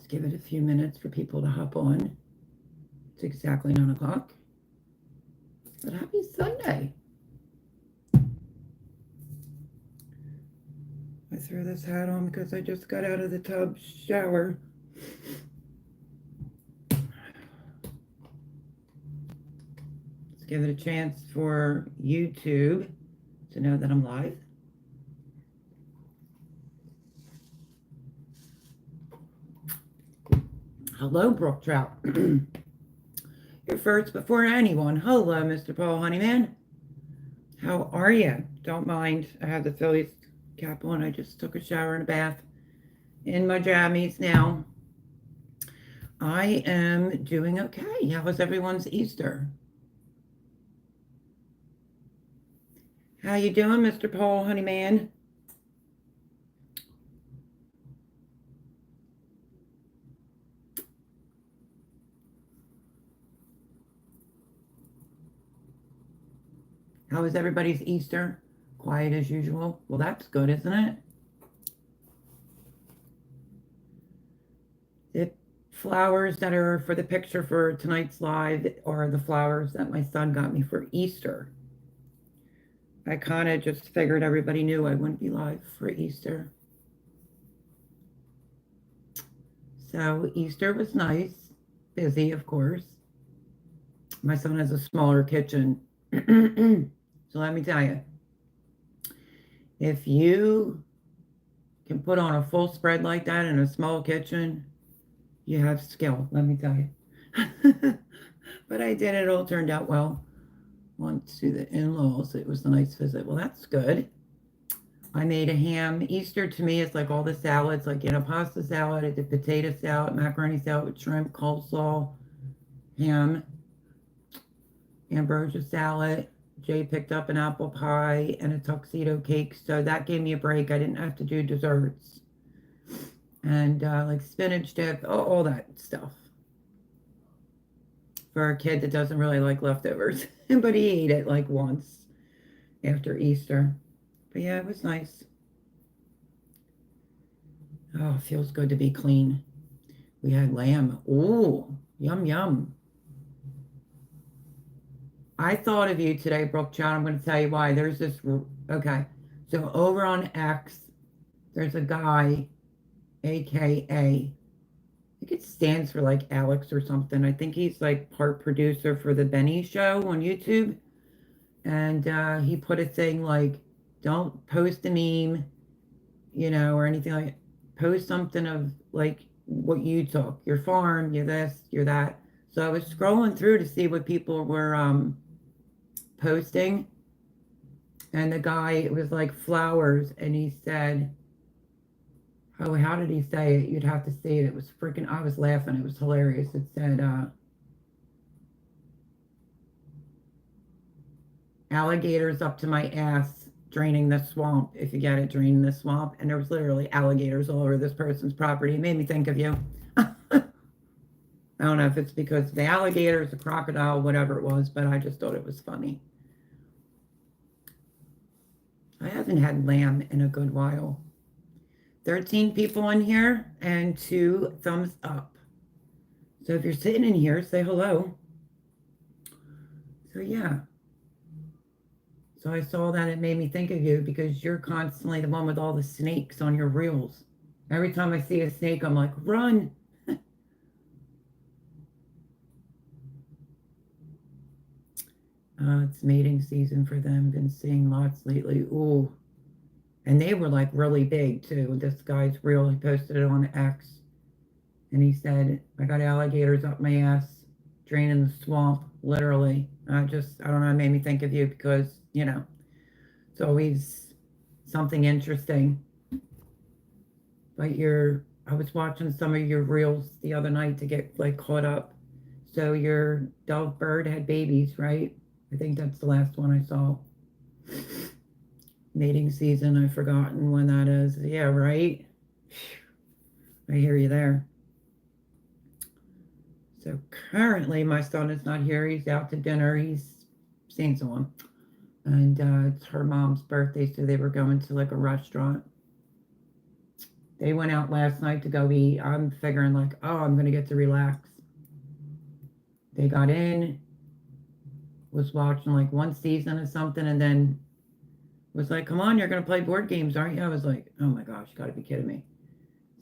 Give it a few minutes for people to hop on. It's exactly 9 o'clock. But happy Sunday. I threw this hat on because I just got out of the tub shower. Let's give it a chance for YouTube to know that I'm live. Hello, Brook Trout. You're first before anyone. Hello, Mr. Paul Honeyman. How are you? Don't mind. I have the Phillies cap on. I just took a shower and a bath in my jammies now. I am doing okay. How was everyone's Easter? How you doing, Mr. Paul Honeyman? How was everybody's Easter? Quiet as usual? Well, that's good, isn't it? The flowers that are for the picture for tonight's live are the flowers that my son got me for Easter. I kind of just figured everybody knew I wouldn't be live for Easter. So Easter was nice. Busy, of course. My son has a smaller kitchen. So let me tell you, if you can put on a full spread like that in a small kitchen, you have skill, let me tell you. But I did, it all turned out well. Went to the in-laws, it was a nice visit. Well, that's good. I made a ham. Easter to me is like all the salads, like, pasta salad, I did potato salad, macaroni salad with shrimp, coleslaw, ham, ambrosia salad. Jay picked up an apple pie and a tuxedo cake, so that gave me a break. I didn't have to do desserts. And like spinach dip, all that stuff. For a kid that doesn't really like leftovers. But he ate it like once after Easter. But yeah, it was nice. Oh, it feels good to be clean. We had lamb. Ooh, yum, yum. I thought of you today, Brooke John. I'm going to tell you why. There's this, okay. So over on X, there's a guy, AKA, I think it stands for like Alex or something. I think he's like part producer for the Benny Show on YouTube. And he put a thing like, don't post a meme, or anything like that. Post something of like what you took, your farm, your this, your that. So I was scrolling through to see what people were posting, and the guy, it was like flowers, and he said, oh, how did he say it? You'd have to see it. It was freaking, I was laughing. It was hilarious. It said, alligators up to my ass draining the swamp. If you get it, draining the swamp. And there was literally alligators all over this person's property. It made me think of you. I don't know if it's because the alligators, the crocodile, whatever it was, but I just thought it was funny. I haven't had lamb in a good while. 13 people in here and 2 thumbs up. So if you're sitting in here, say hello. So yeah. So I saw that, it made me think of you because you're constantly the one with all the snakes on your reels. Every time I see a snake, I'm like, run. It's mating season for them. Been seeing lots lately. Ooh. And they were like really big too. This guy's reel, he posted it on X. And he said, I got alligators up my ass, draining the swamp, literally. I don't know, it made me think of you because, it's always something interesting. But I was watching some of your reels the other night to get like caught up. So your dove bird had babies, right? I think that's the last one I saw. Mating season, I've forgotten when that is. Yeah, right? I hear you there. So currently my son is not here. He's out to dinner. He's seeing someone. And it's her mom's birthday, so they were going to like a restaurant. They went out last night to go eat. I'm figuring like, oh, I'm gonna get to relax. They got in, was watching like one season of something, and then was like, come on, you're gonna play board games, aren't you? I was like, oh my gosh, you gotta be kidding me.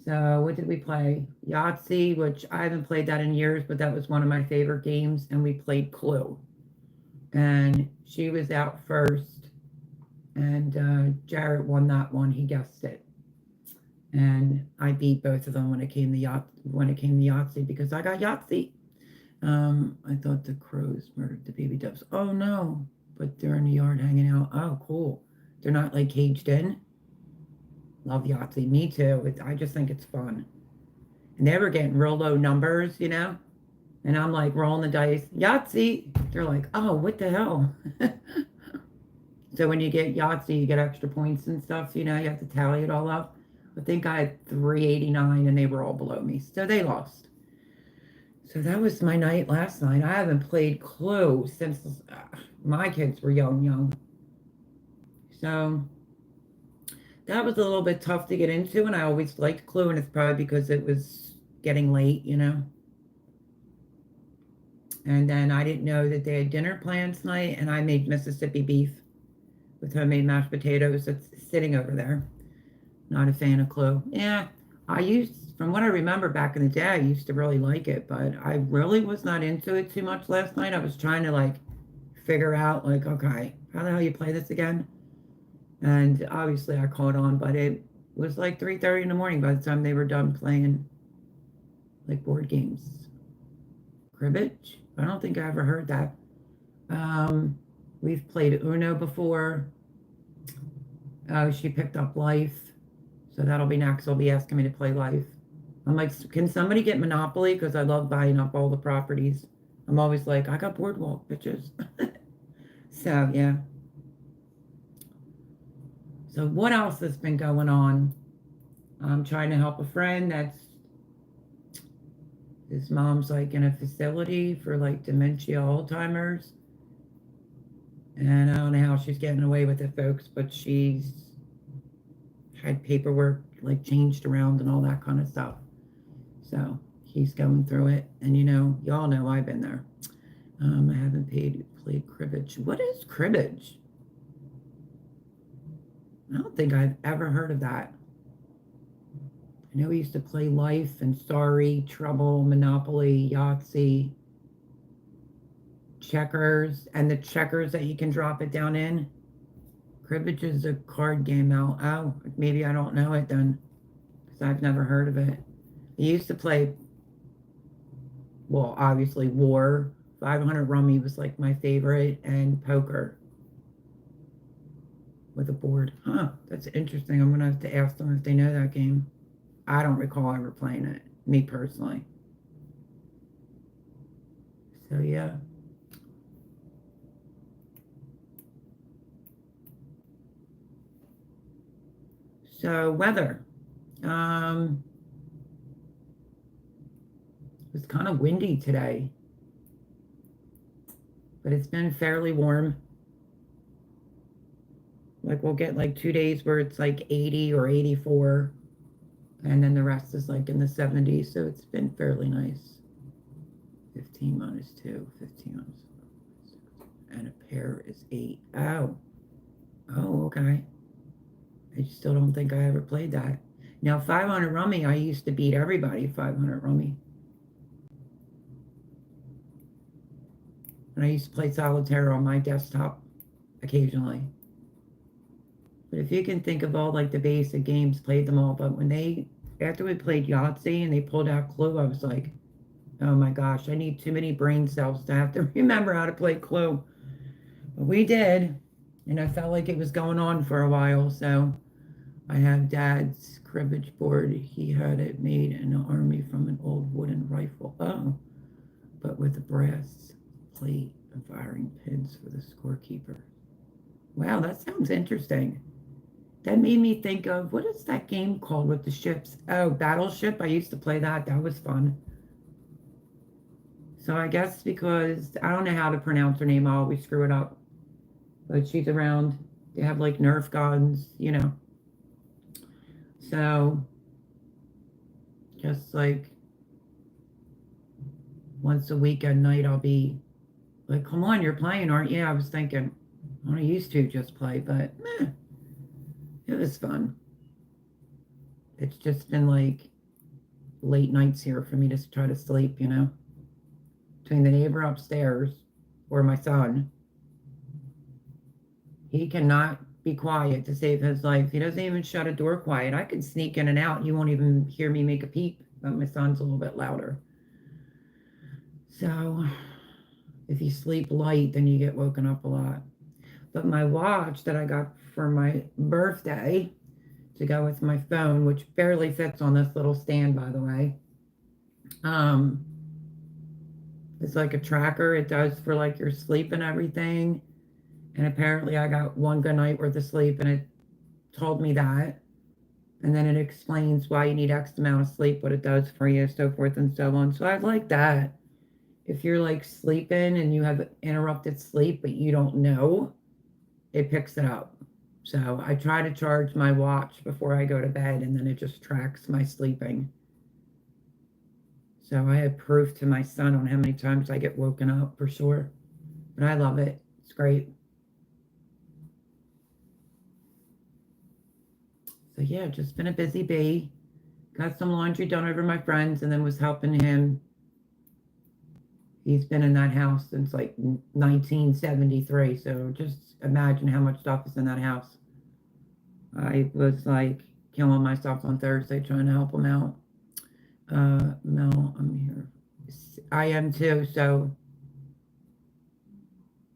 So what did we play? Yahtzee, which I haven't played that in years, but that was one of my favorite games, and we played Clue. And she was out first, and Jarrett won that one. He guessed it, and I beat both of them when it came to Yahtzee because I got Yahtzee. I thought the crows murdered the baby doves. Oh no, but they're in the yard hanging out. Oh, cool. They're not like caged in. Love Yahtzee. Me too. I just think it's fun. And they were getting real low numbers, you know? And I'm like rolling the dice. Yahtzee. They're like, oh, what the hell? So when you get Yahtzee, you get extra points and stuff. You know, you have to tally it all up. I think I had 389 and they were all below me. So they lost. So that was my night last night. I haven't played Clue since my kids were young. So that was a little bit tough to get into, and I always liked Clue, and it's probably because it was getting late, you know. And then I didn't know that they had dinner plans tonight, and I made Mississippi beef with homemade mashed potatoes. That's sitting over there. Not a fan of Clue. Yeah, from what I remember back in the day, I used to really like it, but I really was not into it too much last night. I was trying to like figure out like, okay, how the hell you play this again? And obviously I caught on, but it was like 3:30 in the morning by the time they were done playing like board games. Cribbage? I don't think I ever heard that. We've played Uno before. Oh, she picked up Life. So that'll be next. They'll be asking me to play Life. I'm like, can somebody get Monopoly? Because I love buying up all the properties. I'm always like, I got Boardwalk, bitches. So, yeah. So what else has been going on? I'm trying to help a friend that's his mom's like in a facility for like dementia, Alzheimer's. And I don't know how she's getting away with it, folks, but she's had paperwork like changed around and all that kind of stuff. So he's going through it. And you know, y'all know I've been there. I haven't played cribbage. What is cribbage? I don't think I've ever heard of that. I know we used to play Life and Sorry, Trouble, Monopoly, Yahtzee, checkers, and the checkers that you can drop it down in. Cribbage is a card game out. Oh, maybe I don't know it then, because I've never heard of it. I used to play, well, obviously War. 500 Rummy was like my favorite, and poker with a board. Huh, that's interesting. I'm going to have to ask them if they know that game. I don't recall ever playing it, me personally. So, yeah. So, weather. It was kind of windy today, but it's been fairly warm. Like we'll get like 2 days where it's like 80 or 84, and then the rest is like in the 70s. So it's been fairly nice. 15 minus 2, 15 minus 6, and a pair is 8. Oh, okay. I still don't think I ever played that. Now 500 Rummy, I used to beat everybody 500 Rummy. And I used to play solitaire on my desktop occasionally. But if you can think of all like the basic games, played them all. But after we played Yahtzee and they pulled out Clue, I was like, oh my gosh, I need too many brain cells to have to remember how to play Clue. But we did, and I felt like it was going on for a while. So I have Dad's cribbage board. He had it made in the army from an old wooden rifle. Oh, but with a brass plate and firing pins for the scorekeeper. Wow, that sounds interesting. That made me think of, what is that game called with the ships? Oh, Battleship. I used to play that. That was fun. So I guess because I don't know how to pronounce her name, I always screw it up. But she's around. They have like Nerf guns, you know. So Just like once a week at night, I'll be like, come on, you're playing, aren't you? I was thinking, I used to just play, but it was fun. It's just been like late nights here for me to try to sleep, you know, between the neighbor upstairs or my son. He cannot be quiet to save his life. He doesn't even shut a door quiet. I can sneak in and out. You won't even hear me make a peep, but my son's a little bit louder. So if you sleep light, then you get woken up a lot. But my watch that I got for my birthday to go with my phone, which barely fits on this little stand, by the way, it's like a tracker. It does for like your sleep and everything. And apparently I got one good night worth of sleep, and it told me that. And then it explains why you need X amount of sleep, what it does for you, so forth and so on. So I like that. If you're like sleeping and you have interrupted sleep, but you don't know, it picks it up. So I try to charge my watch before I go to bed, and then it just tracks my sleeping. So I have proof to my son on how many times I get woken up for sure. But I love it. It's great. So yeah, just been a busy bee. Got some laundry done over my friends, and then was helping him. He's been in that house since like 1973. So just imagine how much stuff is in that house. I was like killing myself on Thursday trying to help him out. Mel, I'm here. I am too. So,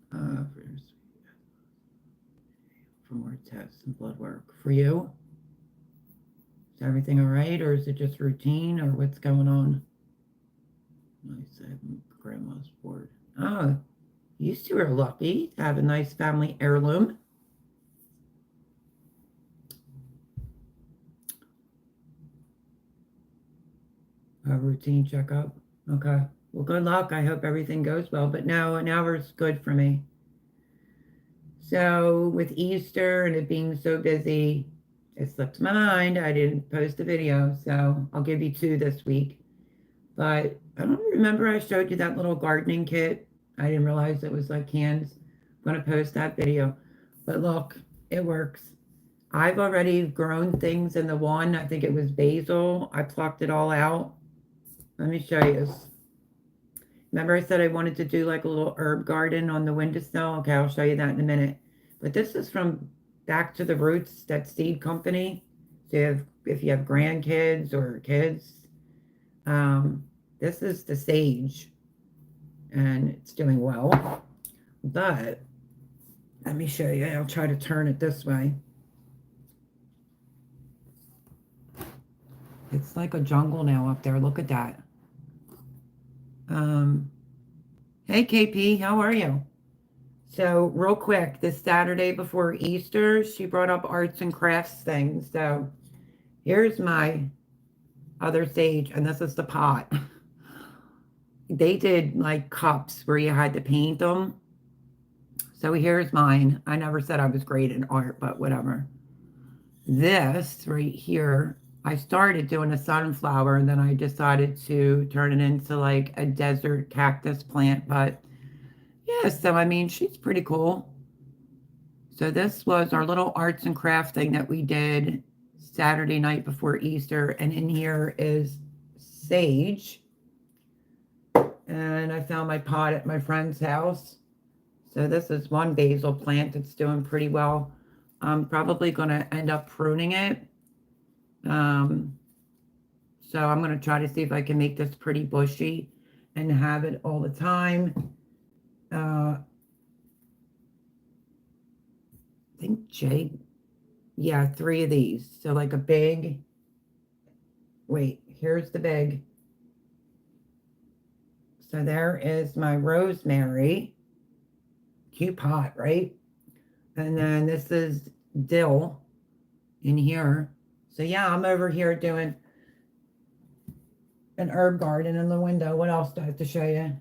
for more tests and blood work for you. Is everything all right, or is it just routine, or what's going on? I said, Grandma's board. Oh, you two are lucky to have a nice family heirloom. A routine checkup. Okay. Well, good luck. I hope everything goes well. But no, an hour's good for me. So with Easter and it being so busy, it slipped my mind. I didn't post a video, so I'll give you 2 this week. But I don't remember I showed you that little gardening kit. I didn't realize it was like cans. I'm going to post that video. But look, it works. I've already grown things in the one. I think it was basil. I plucked it all out. Let me show you. Remember I said I wanted to do like a little herb garden on the windowsill? Okay, I'll show you that in a minute. But this is from Back to the Roots, that seed company. So if you have grandkids or kids, this is the sage, and it's doing well. But let me show you. I'll try to turn it this way. It's like a jungle now up there. Look at that. Hey KP, how are you? So real quick, this Saturday before Easter, she brought up arts and crafts things. So here's my other sage, and this is the pot. They did like cups where you had to paint them. So here's mine. I never said I was great at art, but whatever. This right here, I started doing a sunflower, and then I decided to turn it into like a desert cactus plant. But yeah, so I mean, she's pretty cool. So this was our little arts and craft thing that we did Saturday night before Easter. And in here is sage. And I found my pot at my friend's house. So this is one basil plant that's doing pretty well. I'm probably going to end up pruning it. So I'm going to try to see if I can make this pretty bushy and have it all the time. I think Jay, yeah, 3 of these. So like a big, wait, here's the big. So there is my rosemary. Cute pot, right? And then this is dill in here. So yeah, I'm over here doing an herb garden in the window. What else do I have to show you?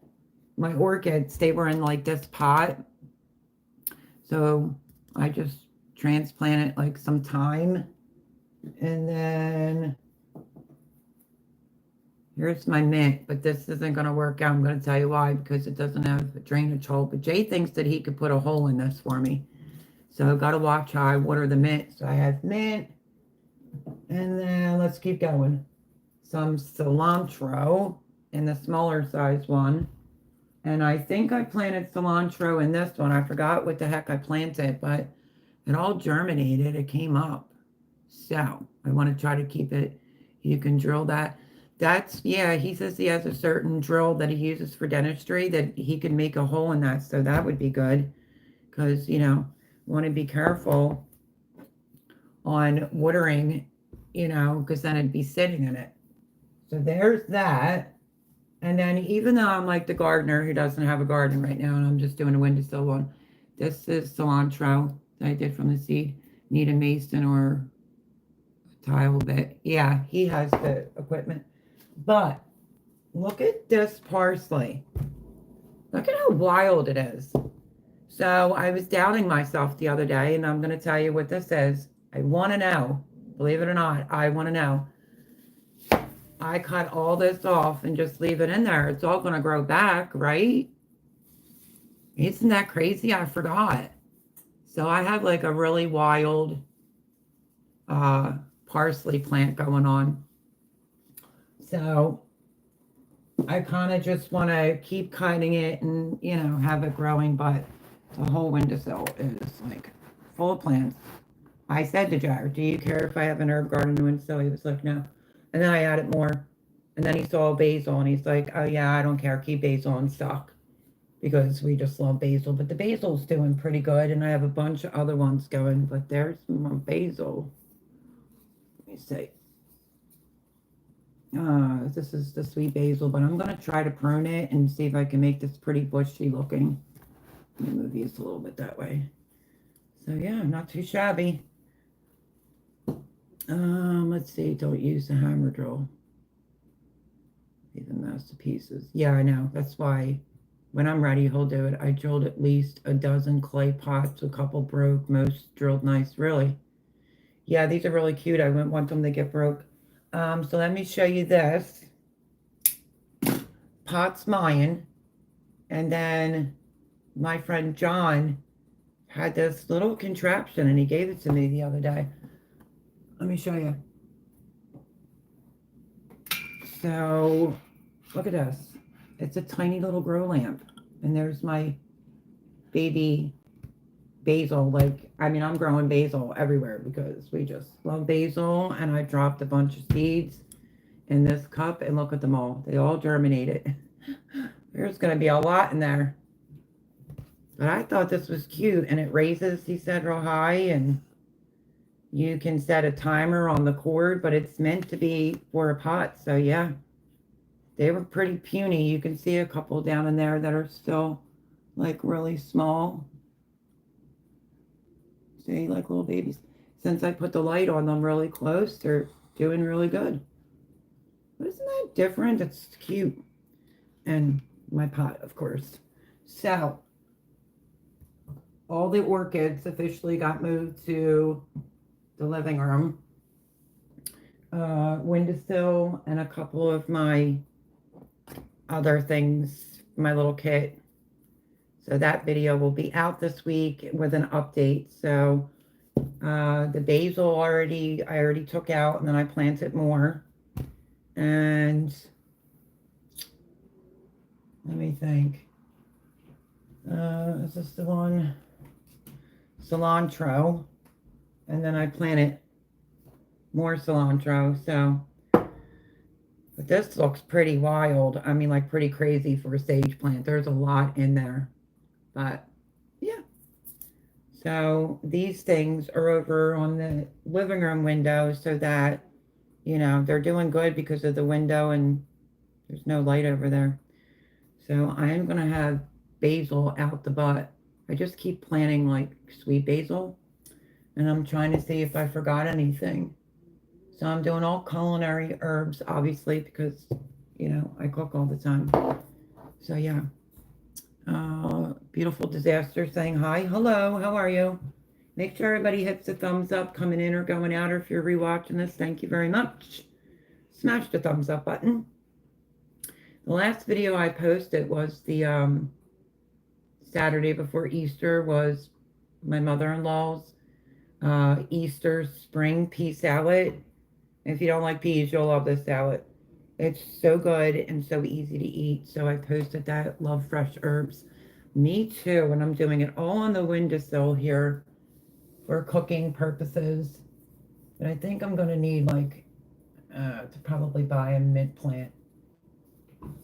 My orchids, they were in like this pot. So I just transplanted like some thyme. And then Here's my mint, but this isn't going to work out. I'm going to tell you why, because it doesn't have a drainage hole. But Jay thinks that he could put a hole in this for me. So I've got to watch how I water the mint. So I have mint. And then let's keep going. Some cilantro in the smaller size one. And I think I planted cilantro in this one. I forgot what the heck I planted, but it all germinated. It came up. So I want to try to keep it. You can drill that. That's, yeah, he says he has a certain drill that he uses for dentistry that he can make a hole in that. So that would be good because, you know, want to be careful on watering, you know, because then it'd be sitting in it. So there's that. And then even though I'm like the gardener who doesn't have a garden right now and I'm just doing a windowsill one, this is cilantro that I did from the seed. Need a mason or a tile bit. Yeah, he has the equipment. But look at this parsley. Look at how wild it is. So I was doubting myself the other day, and I'm going to tell you what this is. I want to know. Believe it or not, I want to know. I cut all this off and just leave it in there. It's all going to grow back, right? Isn't that crazy? I forgot. So I have like a really wild parsley plant going on. So I kind of just want to keep cutting it and, you know, have it growing, but the whole windowsill is like full of plants. I said to Jared, do you care if I have an herb garden in the windowsill? He was like, no. And then I added more. And then he saw basil and he's like, oh yeah, I don't care. Keep basil in stock because we just love basil. But the basil's doing pretty good. And I have a bunch of other ones going, but there's more basil. Let me see. This is the sweet basil, but I'm going to try to prune it and see if I can make this pretty bushy looking. Let me move these a little bit that way. So yeah, not too shabby. Let's see, don't use the hammer drill. Leave the mess to pieces. Yeah, I know. That's why when I'm ready, he'll do it. I drilled at least a dozen clay pots. A couple broke. Most drilled nice. Really? Yeah, these are really cute. I wouldn't want them to get broke. So let me show you this. Pot's mine. And then my friend John had this little contraption and he gave it to me the other day. Let me show you. So look at this. It's a tiny little grow lamp. And there's my baby basil. Like, I mean, I'm growing basil everywhere because we just love basil. And I dropped a bunch of seeds in this cup and look at them all. They all germinated. There's going to be a lot in there. But I thought this was cute. And it raises, he said, real high. And you can set a timer on the cord, but it's meant to be for a pot. So yeah, they were pretty puny. You can see a couple down in there that are still like really small. See, like little babies. Since I put the light on them really close, they're doing really good. But isn't that different? It's cute. And my pot, of course. So all the orchids officially got moved to the living room, windowsill, and a couple of my other things, my little kit. So that video will be out this week with an update. So the basil I already took out, and then I planted more. And let me think. Is this the one? Cilantro. And then I planted more cilantro. So, but this looks pretty wild. I mean, like pretty crazy for a sage plant. There's a lot in there. But, yeah. So, these things are over on the living room window so that, you know, they're doing good because of the window and there's no light over there. So, I am going to have basil out the butt. I just keep planting like sweet basil. And I'm trying to see if I forgot anything. So I'm doing all culinary herbs, obviously, because, you know, I cook all the time. So, yeah. Beautiful Disaster saying hi. Hello, how are you? Make sure everybody hits the thumbs up coming in or going out, or if you're rewatching this, thank you very much. Smash the thumbs up button. The last video I posted was the Saturday before Easter, was my mother-in-law's Easter spring pea salad. If you don't like peas, you'll love this salad. It's so good and so easy to eat. So I posted that. Love fresh herbs. Me too. And I'm doing it all on the windowsill here for cooking purposes. But I think I'm going to need like to probably buy a mint plant.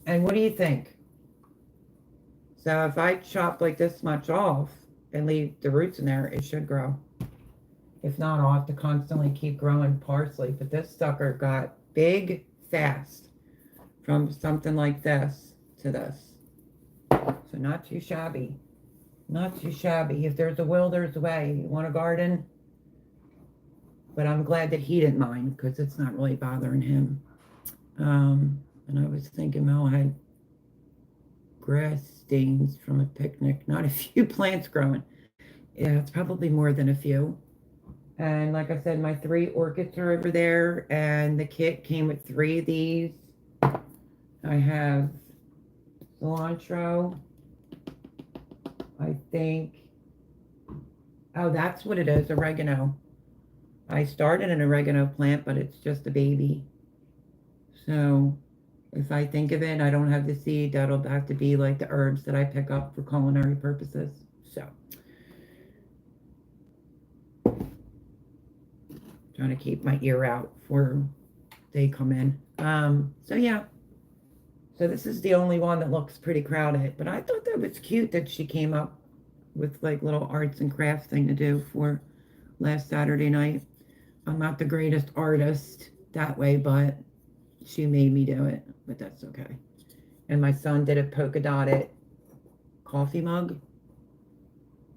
And what do you think? So if I chop like this much off and leave the roots in there, it should grow. If not, I'll have to constantly keep growing parsley. But this sucker got big fast from something like this to this. So not too shabby. Not too shabby. If there's a will, there's a way. You want a garden? But I'm glad that he didn't mind because it's not really bothering him. And I was thinking, Mel had grass stains from a picnic. Not a few plants growing. Yeah, it's probably more than a few. And like I said, my 3 orchids are over there. And the kit came with 3 of these. I have cilantro. I think, oh, that's what it is, oregano. I started an oregano plant, but it's just a baby. So if I think of it, I don't have the seed, that'll have to be like the herbs that I pick up for culinary purposes. So trying to keep my ear out before they come in. So yeah. So this is the only one that looks pretty crowded, but I thought that was cute that she came up with like little arts and crafts thing to do for last Saturday night. I'm not the greatest artist that way, but she made me do it, but that's okay. And my son did a polka dotted coffee mug,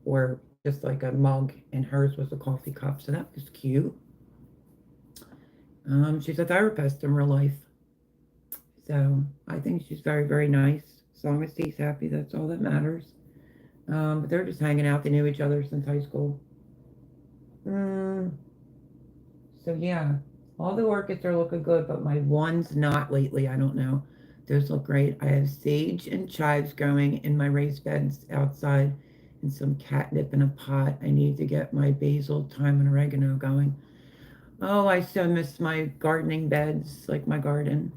or just like a mug, and hers was a coffee cup, so that was cute. She's a therapist in real life. So I think she's very, very nice. As long as he's happy, that's all that matters. But they're just hanging out. They knew each other since high school. So yeah, all the orchids are looking good, but my ones not lately. I don't know. Those look great. I have sage and chives growing in my raised beds outside, and some catnip in a pot. I need to get my basil, thyme, and oregano going. Oh, I so miss my gardening beds, like my garden.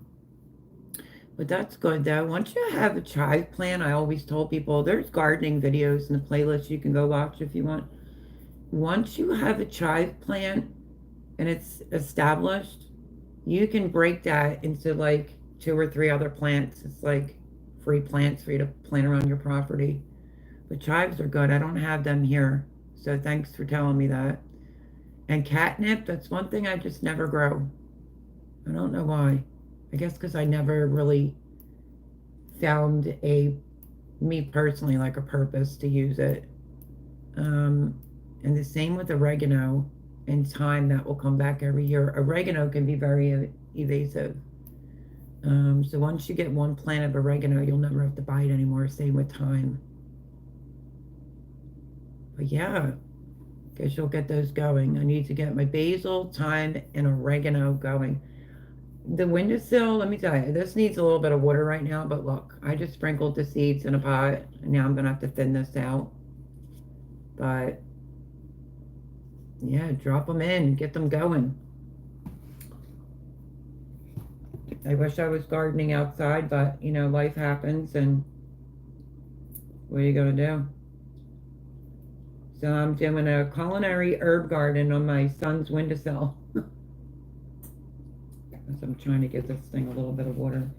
But that's good though. Once you have a chive plant, I always told people there's gardening videos in the playlist you can go watch if you want. Once you have a chive plant and it's established, you can break that into like 2 or 3 other plants. It's like free plants for you to plant around your property. But chives are good. I don't have them here. So thanks for telling me that. And catnip, that's one thing I just never grow. I don't know why. I guess because I never really found me personally, like a purpose to use it. And the same with oregano and thyme, that will come back every year. Oregano can be very evasive. So once you get one plant of oregano, you'll never have to buy it anymore. Same with thyme. But yeah, guess you'll get those going. I need to get my basil, thyme, and oregano going. The windowsill, let me tell you, this needs a little bit of water right now, but look, I just sprinkled the seeds in a pot, and now I'm going to have to thin this out. But yeah, drop them in, get them going. I wish I was gardening outside, but you know, life happens, and what are you going to do? So I'm doing a culinary herb garden on my son's windowsill. As I'm trying to get this thing a little bit of water.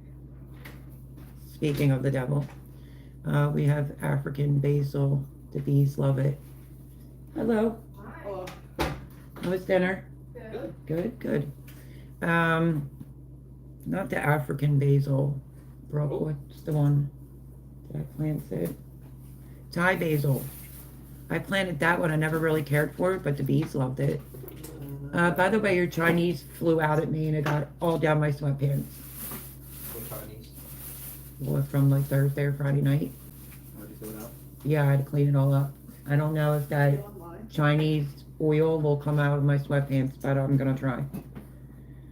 Speaking of the devil, we have African basil. The bees love it. Hello. Hello. How was dinner? Good. Good, good. Not the African basil. Brooke, what's the one that I planted? Thai basil. I planted that one. I never really cared for it, but the bees loved it. By the way, your Chinese flew out at me and it got all down my sweatpants. What Chinese? Well, from like Thursday or Friday night. How did you fill it out? Yeah, I had to clean it all up. I don't know if that Chinese oil will come out of my sweatpants, but I'm gonna try.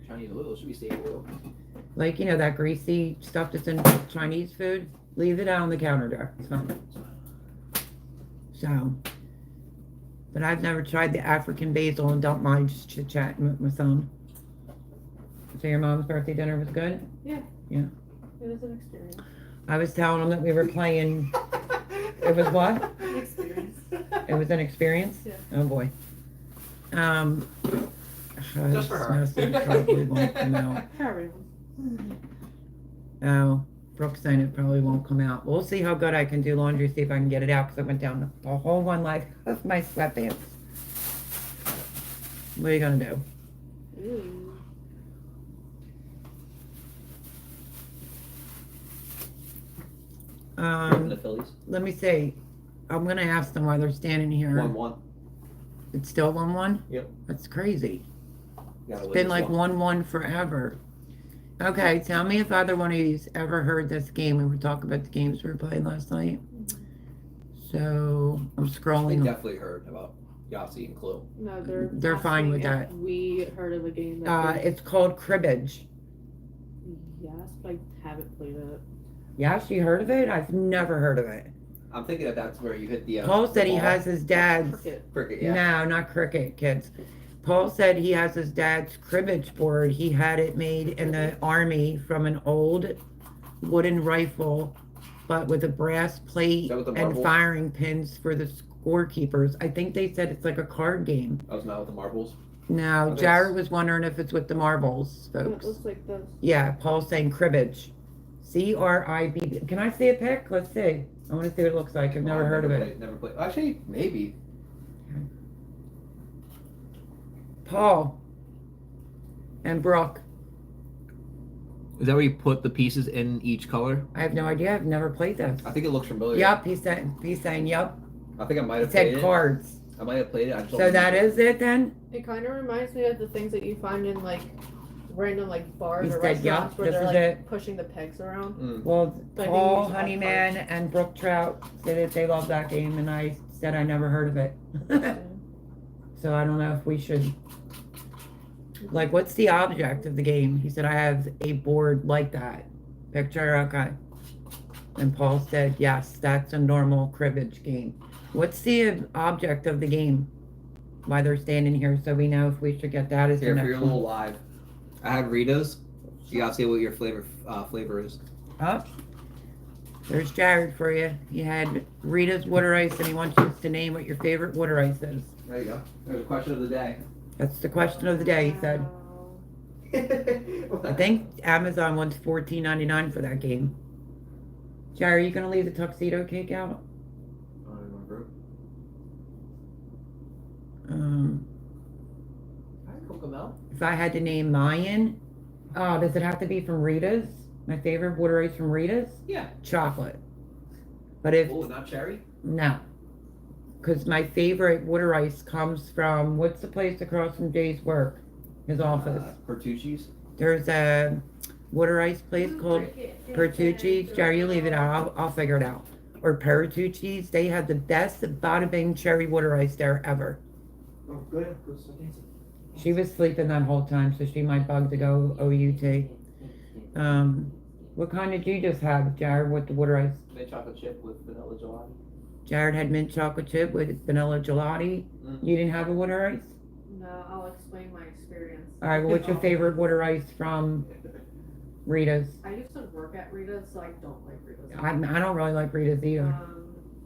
Chinese Chinese oil. It should be stable oil. Like, you know, that greasy stuff that's in Chinese food. Leave it out on the counter there. It's fine. So, but I've never tried the African basil and don't mind just chit-chatting with my son. So your mom's birthday dinner was good? Yeah. Yeah. It was an experience. I was telling him that we were playing. It was what? An experience. It was an experience? Yeah. Oh boy. Just for her. this message probably won't come out. Oh, Brooke's saying it probably won't come out. We'll see how good I can do laundry, see if I can get it out, because I went down the whole one leg of my sweatpants. What are you gonna do? Ooh. The Phillies. Let me see. I'm gonna ask them why they're standing here. 1-1. It's still 1-1? Yep. That's crazy. Gotta It's win been this like one. 1-1 forever. Okay, tell me if either one of you's ever heard this game. We were talking about the games we were playing last night. So I'm We scrolling. definitely heard about Yahtzee and Clue. No, They're fine with asking that. if we heard of a game that It's called cribbage. yes, but I haven't played it. Yeah, she heard of it? I've never heard of it. I'm thinking that that's where you hit the. Paul said he ball. has his dad's. Cricket. Cricket, yeah. No, not cricket, kids. Paul said he has his dad's cribbage board. He had it made in the army from an old wooden rifle, but with a brass plate Is that with the and marbles? firing pins for the scorekeepers. I think they said it's like a card game. I was not with the marbles. Now, that's- Jared was wondering if it's with the marbles, It folks. looks like this. Yeah, Paul's saying cribbage. CRIB. Can I see a pic? Let's see. I want to see what it looks like. I've never heard of it. Never played. Actually, maybe. Paul and Brooke. Is that where you put the pieces in each color? I have no idea. I've never played this. I think it looks familiar. Yep, he's saying yep. I think I might It have played said it. cards. I might have played it. I just don't So that remember. is it then? It kind of reminds me of the things that you find in like random like bars He or said, "Yup, restaurants where this they're is like it." pushing the pegs around. Mm. Well, I think Paul, we should have Honeyman, and Brooke Trout said that they love that game, and I said I never heard of it. So I don't know if we should. Like, what's the object of the game? He said, I have a board like that. Picture, okay. And Paul said, yes, that's a normal cribbage game. What's the object of the game? Why they're standing here, so we know if we should get that as the Here for next your one. little live. I had Rita's. You gotta see what your flavor is. Oh, there's Jared for you. He had Rita's water ice, and he wants you to name what your favorite water ice is. There you go. There's a question of the day. That's the question of the day, he said. Wow. I think Amazon wants $14.99 for that game. Jared, are you gonna leave the tuxedo cake out? I don't remember. Hi, Cocomel. If I had to name mine, oh, does it have to be from Rita's? My favorite water ice from Rita's? Yeah. Chocolate. But if Oh, not cherry? no, because my favorite water ice comes from what's the place across from Jay's work, his office. Bertucci's. There's a water ice place called Pertucci's. Jerry, you leave it out. I'll figure it out. Or Pertucci's. They have the best Bada Bing cherry water ice there ever. Oh, good. Good stuff. She was sleeping that whole time, so she might bug to go OUT. What kind did you just have, Jared, with the water ice? Mint chocolate chip with vanilla gelato. Jared had mint chocolate chip with vanilla gelati. Mm. You didn't have a water ice? No, I'll explain my experience. All right, well, what's your favorite water ice from Rita's? I used to work at Rita's, so I don't like Rita's. I don't really like Rita's either.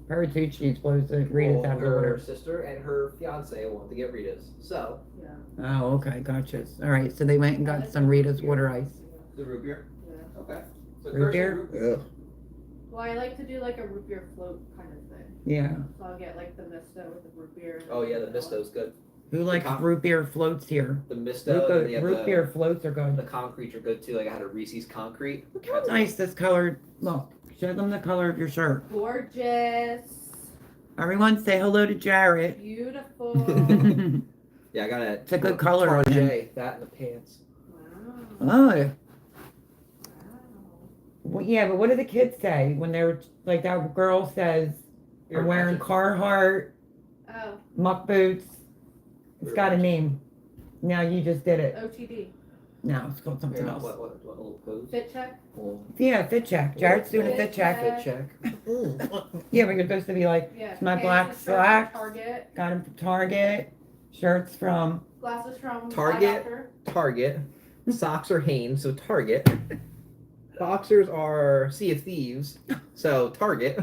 Pertucci's blows the Rita's out of the Her water. sister and her fiance wanted to get Rita's. So, Yeah. Oh, okay, gotcha. All right, so they went and got some Rita's water ice. the root beer? Yeah. Okay. So Root beer? Ugh. Well, I like to do like a root beer float kind of thing. Yeah. So I'll get like the misto with the root beer. Oh yeah, the misto's good. Who likes Con- root beer floats here? The misto and then you have Root beer floats are the good. concrete are good too. Like I had a Reese's concrete. Look how nice this color. Look, show them the color of your shirt. Gorgeous. Everyone say hello to Jarrett. Beautiful. Yeah, I got It's a good color on him. that and the pants. Wow. Oh, well, yeah, but what do the kids say when they're like that girl says, You're I'm wearing Patrick. Carhartt Oh, muck boots. It's got a name. Now you just did it. OTD. No, it's called something Yeah, else. what little pose? Fit check. Well, Yeah, fit check. Jared's doing a fit Fit check. check. fit check. Yeah, but you're supposed to be like, Yeah. It's my pants black and shirts from slacks. Target. got him from Target, shirts from, Glasses from Target. Eye Doctor. Target. Socks are Hanes, so Target. Boxers are Sea of Thieves, so Target.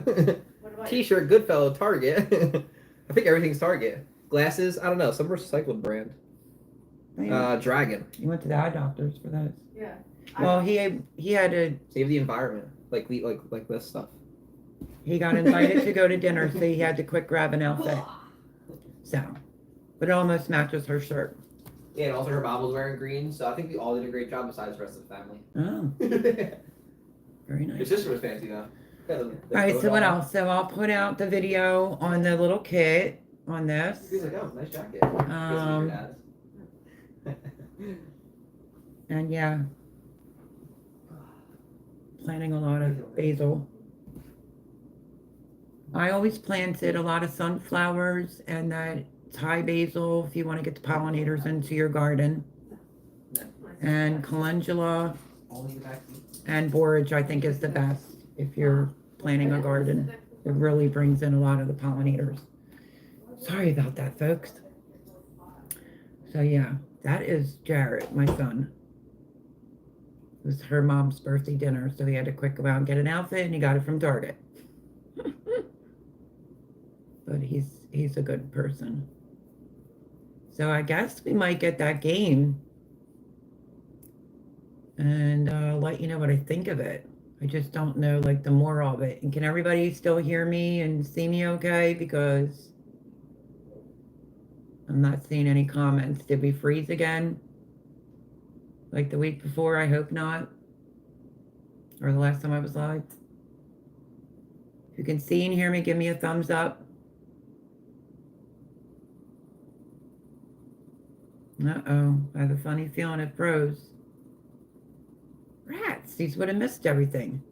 What about T-shirt Goodfellow, Target. I think everything's Target. Glasses, I don't know, some recycled brand. Dragon. you went to the eye doctors for those. Yeah. Well, he had to, Save the environment, like this stuff. he got invited to go to dinner, so he had to quick grab an outfit. So, but it almost matches her shirt. Yeah, and also her mom was wearing green, so I think we all did a great job besides the rest of the family. Oh, Your very nice. sister was fancy though. All right, so what else? So I'll put out the video on the little kit on this. He was like, oh, nice jacket. And yeah, planting a lot of basil. I always planted a lot of sunflowers and that Thai basil if you want to get the pollinators into your garden. And calendula and borage I think is the best if you're planting a garden. It really brings in a lot of the pollinators. Sorry about that, folks. So yeah, that is Jared, my son. It was her mom's birthday dinner, so he had to quick go out and get an outfit, and he got it from Target. But he's a good person. So I guess we might get that game and let you know what I think of it. I just don't know like the more of it. And can everybody still hear me and see me okay? Because I'm not seeing any comments. Did we freeze again? Like the week before? I hope not. Or the last time I was live. If you can see and hear me, give me a thumbs up. Uh-oh, I have a funny feeling it froze. Rats, these would have missed everything.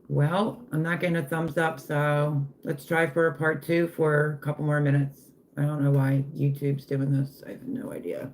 Well, I'm not getting a thumbs up, so let's try for a part 2 for a couple more minutes. I don't know why YouTube's doing this. I have no idea.